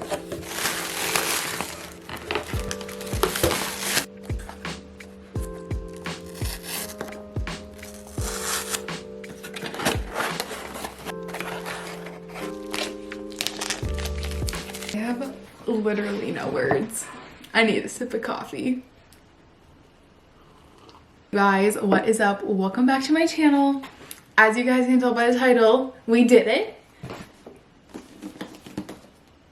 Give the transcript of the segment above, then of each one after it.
I have literally no words. I need a sip of coffee. Guys, what is up? Welcome back to my channel. As you guys can tell by the title, we did it.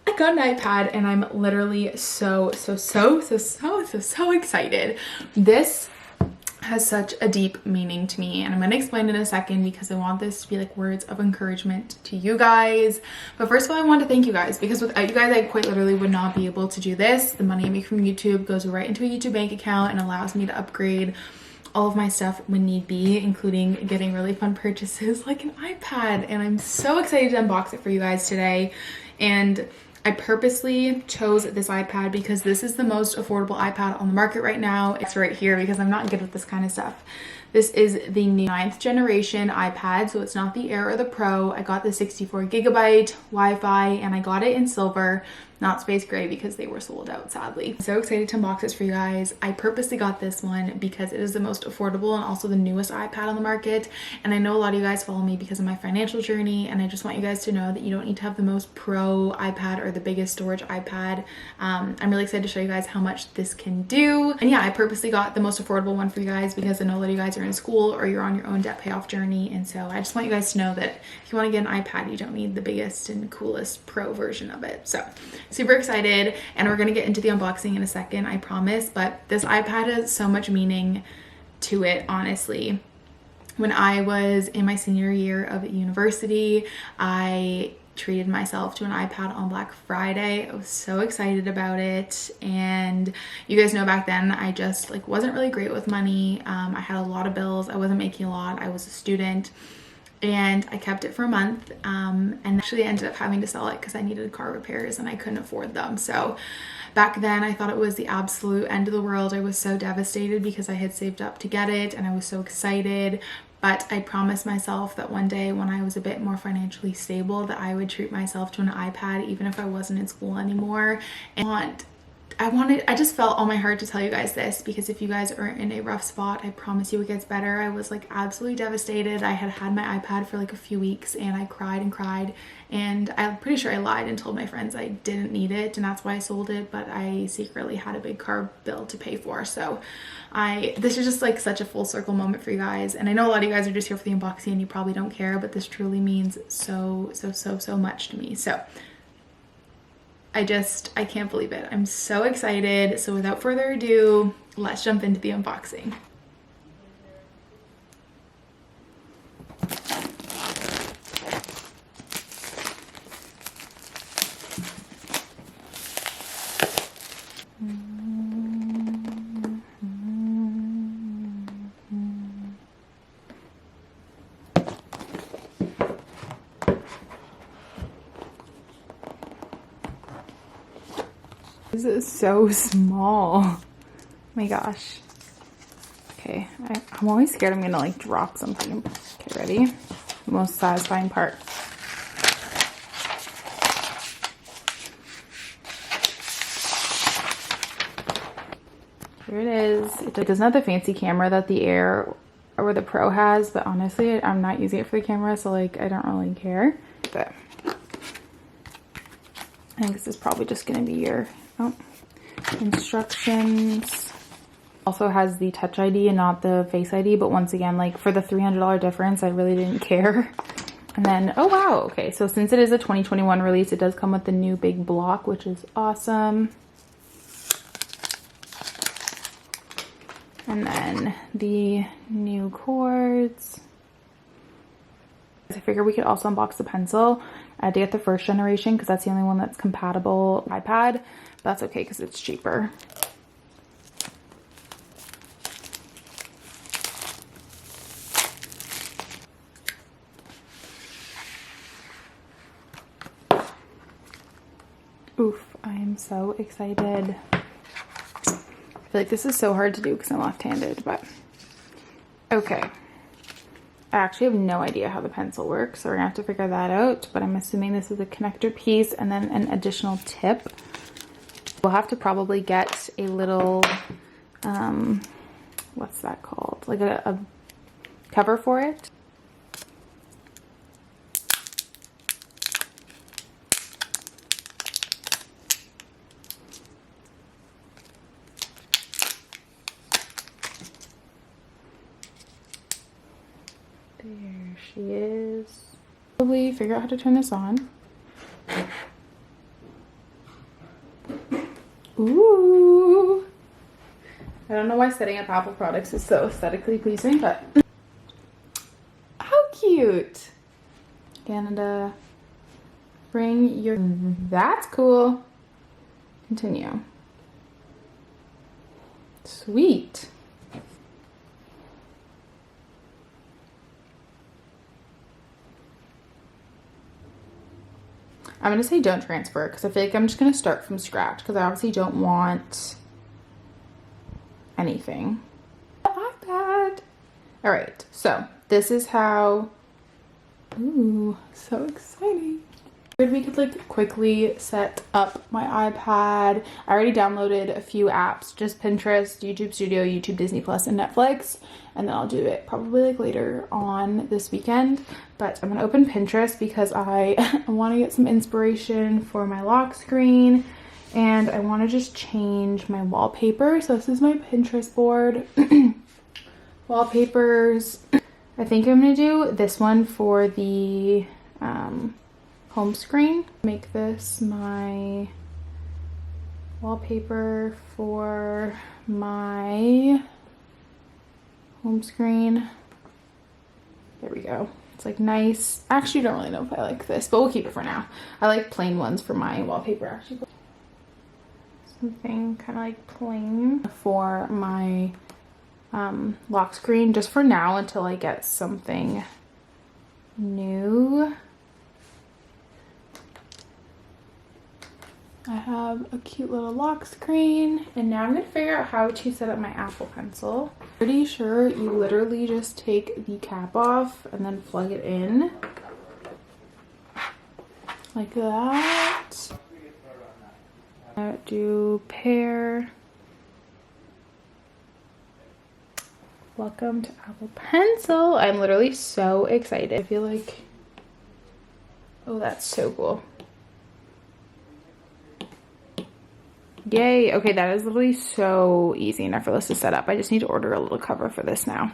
I got an iPad and I'm literally so excited. This has such a deep meaning to me, and I'm going to explain in a second because I want this to be like words of encouragement to you guys. But first of all, I want to thank you guys, because without you guys I quite literally would not be able to do this. The money I make from YouTube goes right into a YouTube bank account and allows me to upgrade all of my stuff when need be, including getting really fun purchases like an iPad. And I'm so excited to unbox it for you guys today. And I purposely chose this iPad because this is the most affordable iPad on the market right now. It's right here because I'm not good with this kind of stuff. This is the 9th generation iPad, so it's not the Air or the Pro. I got the 64GB Wi-Fi and I got it in silver, not space gray, because they were sold out, sadly. I'm so excited to unbox this for you guys. I purposely got this one because it is the most affordable and also the newest iPad on the market. And I know a lot of you guys follow me because of my financial journey, and I just want you guys to know that you don't need to have the most pro iPad or the biggest storage iPad. I'm really excited to show you guys how much this can do. And yeah, I purposely got the most affordable one for you guys because I know a lot of you guys are in school or you're on your own debt payoff journey. And so I just want you guys to know that if you want to get an iPad, you don't need the biggest and coolest pro version of it. So super excited, and we're going to get into the unboxing in a second, I promise. But this iPad has so much meaning to it, honestly. When I was in my senior year of university, I treated myself to an iPad on Black Friday. I was so excited about it. And you guys know back then I just like wasn't really great with money. I had a lot of bills. I wasn't making a lot. I was a student. And I kept it for a month, and actually ended up having to sell it because I needed car repairs and I couldn't afford them. So back then I thought it was the absolute end of the world. I was so devastated because I had saved up to get it and I was so excited. But I promised myself that one day when I was a bit more financially stable that I would treat myself to an iPad even if I wasn't in school anymore. And I just felt on my heart to tell you guys this, because if you guys are in a rough spot, I promise you it gets better. I was like absolutely devastated. I had my iPad for like a few weeks and I cried and cried, and I'm pretty sure I lied and told my friends I didn't need it and that's why I sold it, but I secretly had a big car bill to pay for. So this is just like such a full circle moment for you guys. And I know a lot of you guys are just here for the unboxing and you probably don't care, but this truly means so much to me. So I can't believe it. I'm so excited. So without further ado, let's jump into the unboxing. This is so small. Oh my gosh. Okay, I'm always scared I'm gonna like drop something. Okay, ready? The most satisfying part. Here it is. It doesn't have the fancy camera that the Air or the Pro has, but honestly, I'm not using it for the camera, so like I don't really care. But I think this is probably just gonna be your instructions. Also has the Touch ID and not the Face ID, but once again, like for the $300 difference, I really didn't care. And then, oh wow, okay, so since it is a 2021 release, it does come with the new big block, which is awesome. And then the new cords. I figured we could also unbox the pencil. I had to get the first generation because that's the only one that's compatible iPad. But that's okay because it's cheaper. Oof, I am so excited. I feel like this is so hard to do because I'm left-handed, but okay. I actually have no idea how the pencil works, so we're gonna have to figure that out, but I'm assuming this is a connector piece and then an additional tip. We'll have to probably get a little, what's that called? Like a cover for it. There she is. Probably figure out how to turn this on. Ooh. I don't know why setting up Apple products is so aesthetically pleasing, but how cute. Canada. Bring your, that's cool. Continue. Sweet. I'm gonna say don't transfer it because I feel like I'm just gonna start from scratch because I obviously don't want anything. iPad. All right, so this is how, ooh, so exciting. We could like quickly set up my iPad. I already downloaded a few apps, just Pinterest, YouTube Studio, YouTube Disney Plus, and Netflix. And then I'll do it probably like later on this weekend. But I'm gonna open Pinterest because I want to get some inspiration for my lock screen. And I want to just change my wallpaper. So this is my Pinterest board. Wallpapers. I think I'm gonna do this one for the home screen. Make this my wallpaper for my home screen. There we go. It's like nice. Actually, don't really know if I like this, but we'll keep it for now. I like plain ones for my wallpaper actually. Something kind of like plain for my lock screen just for now until I get something new. I have a cute little lock screen, and now I'm gonna figure out how to set up my Apple Pencil. Pretty sure you literally just take the cap off and then plug it in like that. Do pair. Welcome to Apple Pencil. I'm literally so excited. I feel like, oh, that's so cool. Yay. Okay, that is literally so easy and effortless to set up. I just need to order a little cover for this now.